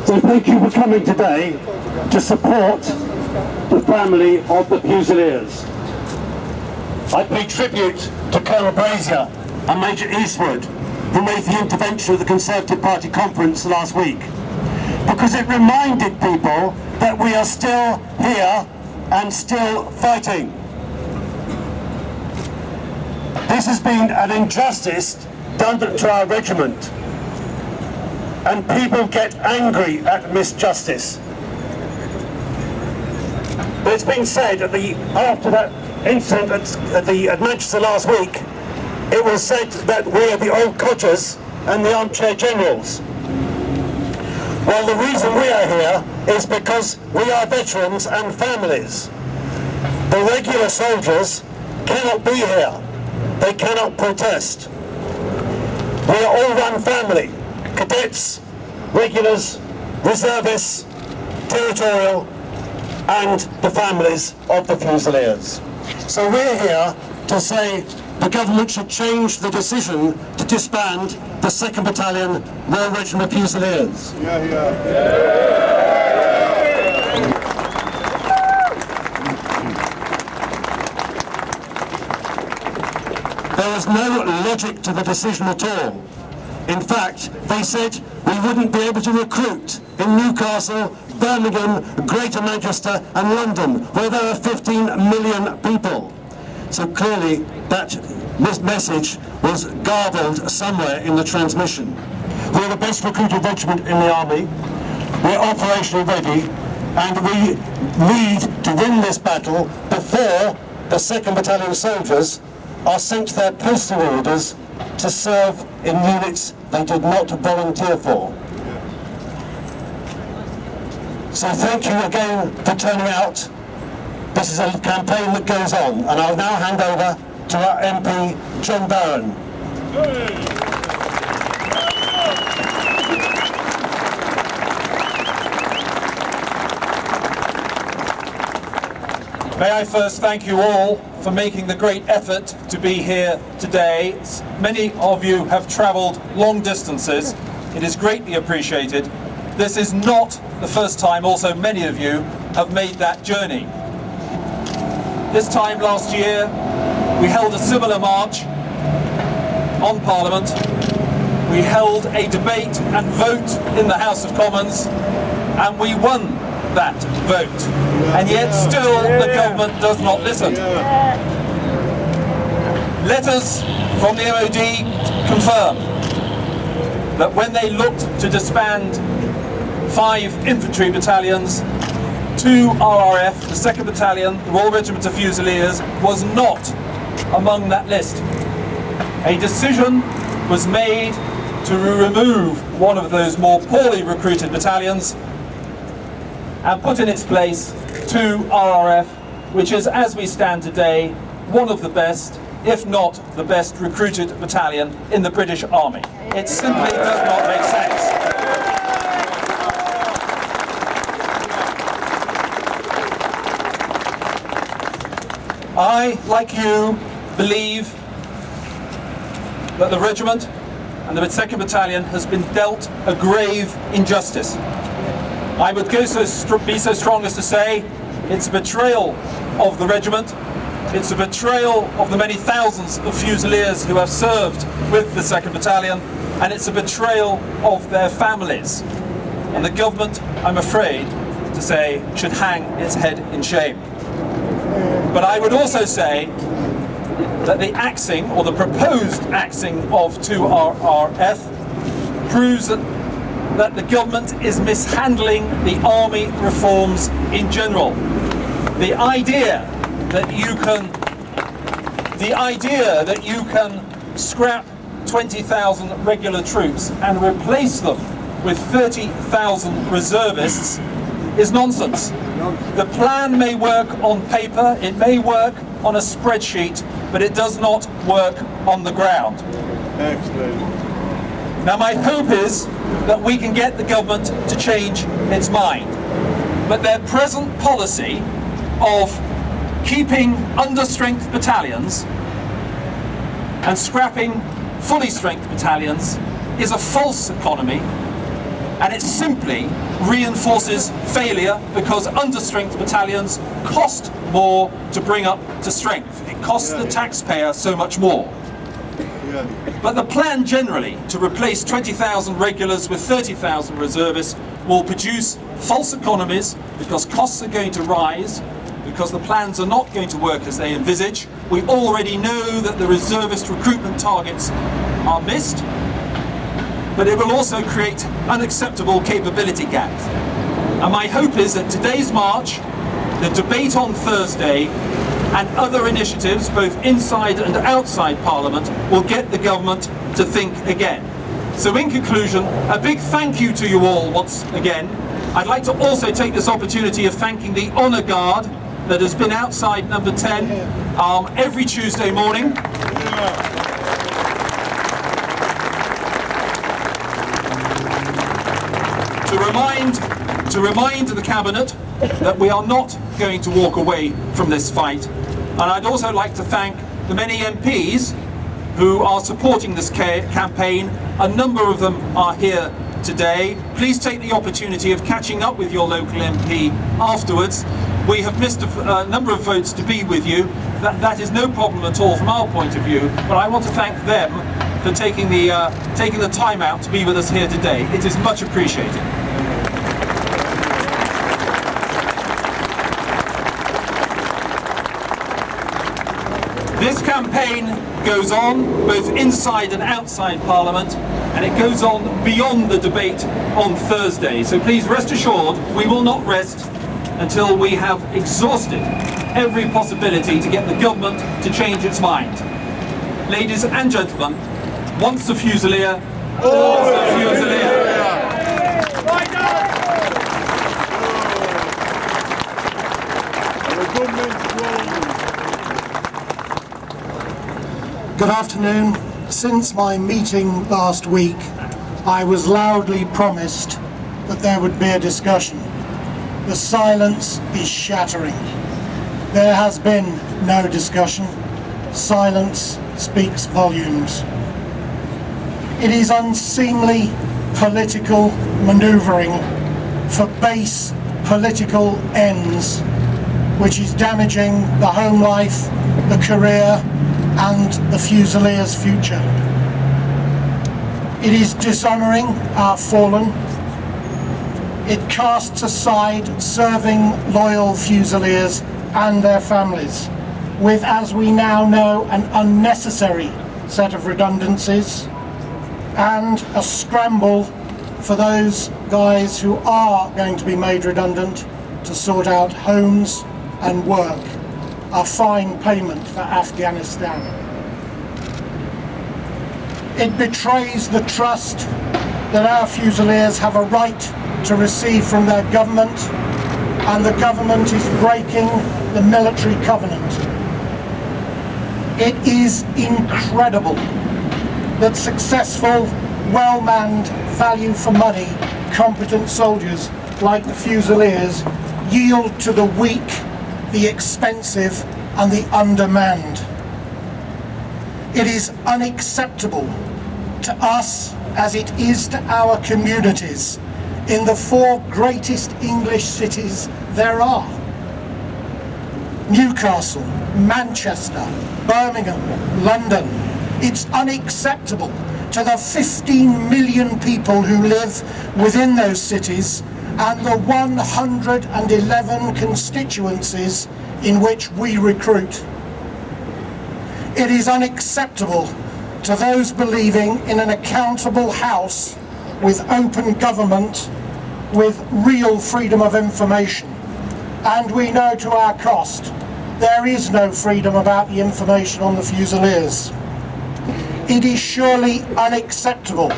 So thank you for coming today to support the family of the Fusiliers. I pay tribute to Colonel Brazier and Major Eastwood, who made the intervention at the Conservative Party conference last week, because it reminded people that we are still here and still fighting. This has been an injustice done to our regiment, and people get angry at misjustice. But it's been said after that incident at Manchester last week, it was said that we are the old codgers and the armchair generals. Well, the reason we are here is because we are veterans and families. The regular soldiers cannot be here. They cannot protest. We are all one family: cadets, regulars, reservists, territorial, and the families of the Fusiliers. So we're here to say the government should change the decision to disband the 2nd Battalion, Royal Regiment of Fusiliers. There is no logic to the decision at all. In fact, they said we wouldn't be able to recruit in Newcastle, Birmingham, Greater Manchester and London, where there are 15 million people. So clearly that message was garbled somewhere in the transmission. We're the best recruited regiment in the army, we're operationally ready, and we need to win this battle before the 2nd Battalion soldiers are sent their postal orders to serve in units they did not volunteer for. So thank you again for turning out. This is a campaign that goes on, and I'll now hand over to our MP, John Barron. May I first thank you all for making the great effort to be here today. Many of you have travelled long distances. It is greatly appreciated. This is not the first time also many of you have made that journey. This time last year we held a similar march on Parliament. We held a debate and vote in the House of Commons, and we won that vote, and yet still the government does not listen. Letters from the MOD confirm that when they looked to disband 5 infantry battalions, 2 RRF, the 2nd Battalion, the Royal Regiment of Fusiliers, was not among that list. A decision was made to remove one of those more poorly recruited battalions and put in its place 2 RRF, which is, as we stand today, one of the best, if not the best recruited battalion in the British Army. It simply does not make sense. I, like you, believe that the regiment and the 2nd Battalion has been dealt a grave injustice. I would be so strong as to say it's a betrayal of the regiment, it's a betrayal of the many thousands of Fusiliers who have served with the 2nd Battalion, and it's a betrayal of their families. And the government, I'm afraid to say, should hang its head in shame. But I would also say that the axing, or the proposed axing of 2 RRF, proves that the government is mishandling the army reforms in general. The idea that you can scrap 20,000 regular troops and replace them with 30,000 reservists is nonsense. The plan may work on paper, it may work on a spreadsheet, but it does not work on the ground. Excellent. Now my hope is that we can get the government to change its mind. But their present policy of keeping under-strength battalions and scrapping fully strength battalions is a false economy, And it simply reinforces failure because understrength battalions cost more to bring up to strength. It costs the taxpayer so much more. But the plan generally to replace 20,000 regulars with 30,000 reservists will produce false economies because costs are going to rise, because the plans are not going to work as they envisage. We already know that the reservist recruitment targets are missed, but it will also create unacceptable capability gaps. And my hope is that today's march, the debate on Thursday, and other initiatives, both inside and outside Parliament, will get the government to think again. So in conclusion, a big thank you to you all once again. I'd like to also take this opportunity of thanking the Honour Guard that has been outside number 10 every Tuesday morning. To remind the Cabinet that we are not going to walk away from this fight. And I'd also like to thank the many MPs who are supporting this campaign. A number of them are here today. Please take the opportunity of catching up with your local MP afterwards. We have missed a number of votes to be with you. That is no problem at all from our point of view, but I want to thank them for taking the time out to be with us here today. It is much appreciated. This campaign goes on both inside and outside Parliament, and it goes on beyond the debate on Thursday. So please rest assured, we will not rest until we have exhausted every possibility to get the government to change its mind. Ladies and gentlemen, once a Fusilier, always a Fusilier. Good afternoon. Since my meeting last week, I was loudly promised that there would be a discussion. The silence is shattering. There has been no discussion. Silence speaks volumes. It is unseemly political manoeuvring for base political ends, which is damaging the home life, the career, and the Fusiliers' future. It is dishonouring our fallen. It casts aside serving loyal Fusiliers and their families, with, as we now know, an unnecessary set of redundancies and a scramble for those guys who are going to be made redundant to sort out homes and work. A fine payment for Afghanistan. It betrays the trust that our Fusiliers have a right to receive from their government, and the government is breaking the military covenant. It is incredible that successful, well-manned, value-for-money, competent soldiers like the Fusiliers yield to the weak, the expensive and the undermanned. It is unacceptable to us as it is to our communities in the 4 greatest English cities there are. Newcastle, Manchester, Birmingham, London. It's unacceptable to the 15 million people who live within those cities and the 111 constituencies in which we recruit. It is unacceptable to those believing in an accountable house with open government, with real freedom of information. And we know to our cost, there is no freedom about the information on the Fusiliers. It is surely unacceptable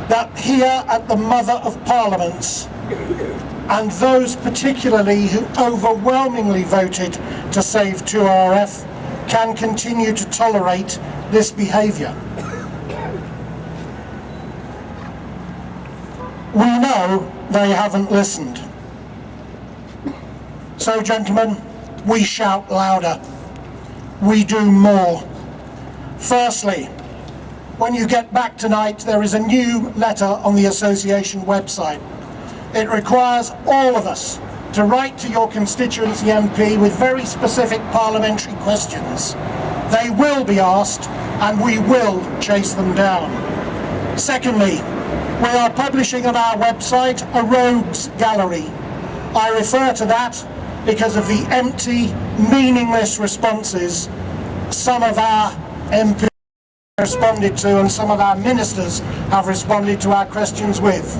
that here at the Mother of Parliaments, and those particularly who overwhelmingly voted to save 2RF, can continue to tolerate this behaviour. We know they haven't listened. So, gentlemen, we shout louder. We do more. Firstly, when you get back tonight, there is a new letter on the association website. It requires all of us to write to your constituency MP with very specific parliamentary questions. They will be asked, and we will chase them down. Secondly, we are publishing on our website a rogues gallery. I refer to that because of the empty, meaningless responses some of our MPs responded to and some of our ministers have responded to our questions with.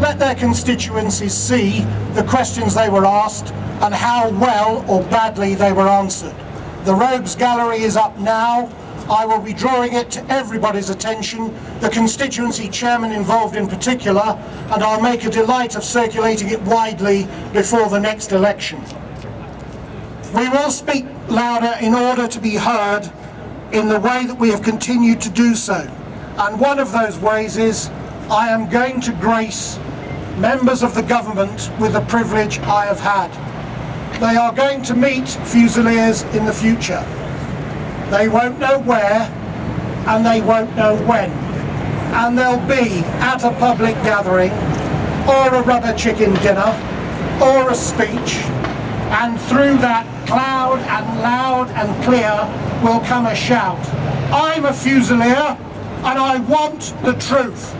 Let their constituencies see the questions they were asked and how well or badly they were answered. The Rogues Gallery is up now. I will be drawing it to everybody's attention, the constituency chairman involved in particular, and I'll make a delight of circulating it widely before the next election. We will speak louder in order to be heard in the way that we have continued to do so. And one of those ways is I am going to grace members of the government with the privilege I have had. They are going to meet Fusiliers in the future. They won't know where and they won't know when. And they'll be at a public gathering or a rubber chicken dinner or a speech, and through that cloud and loud and clear will come a shout. I'm a Fusilier and I want the truth.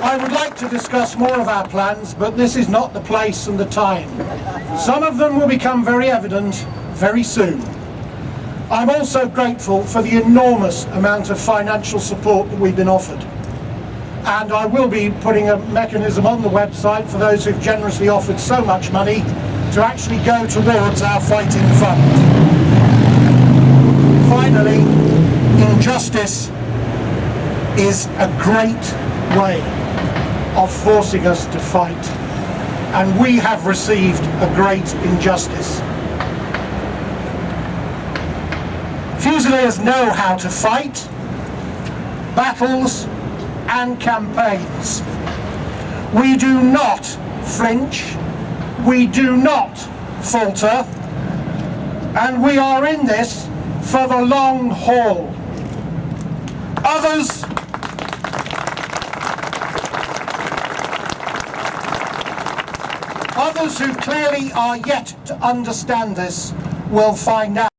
I would like to discuss more of our plans, but this is not the place and the time. Some of them will become very evident very soon. I'm also grateful for the enormous amount of financial support that we've been offered. And I will be putting a mechanism on the website for those who've generously offered so much money to actually go towards our fighting fund. Finally, injustice is a great way of forcing us to fight, and we have received a great injustice. Fusiliers know how to fight battles and campaigns. We do not flinch, we do not falter, and we are in this for the long haul. Others who clearly are yet to understand this will find out.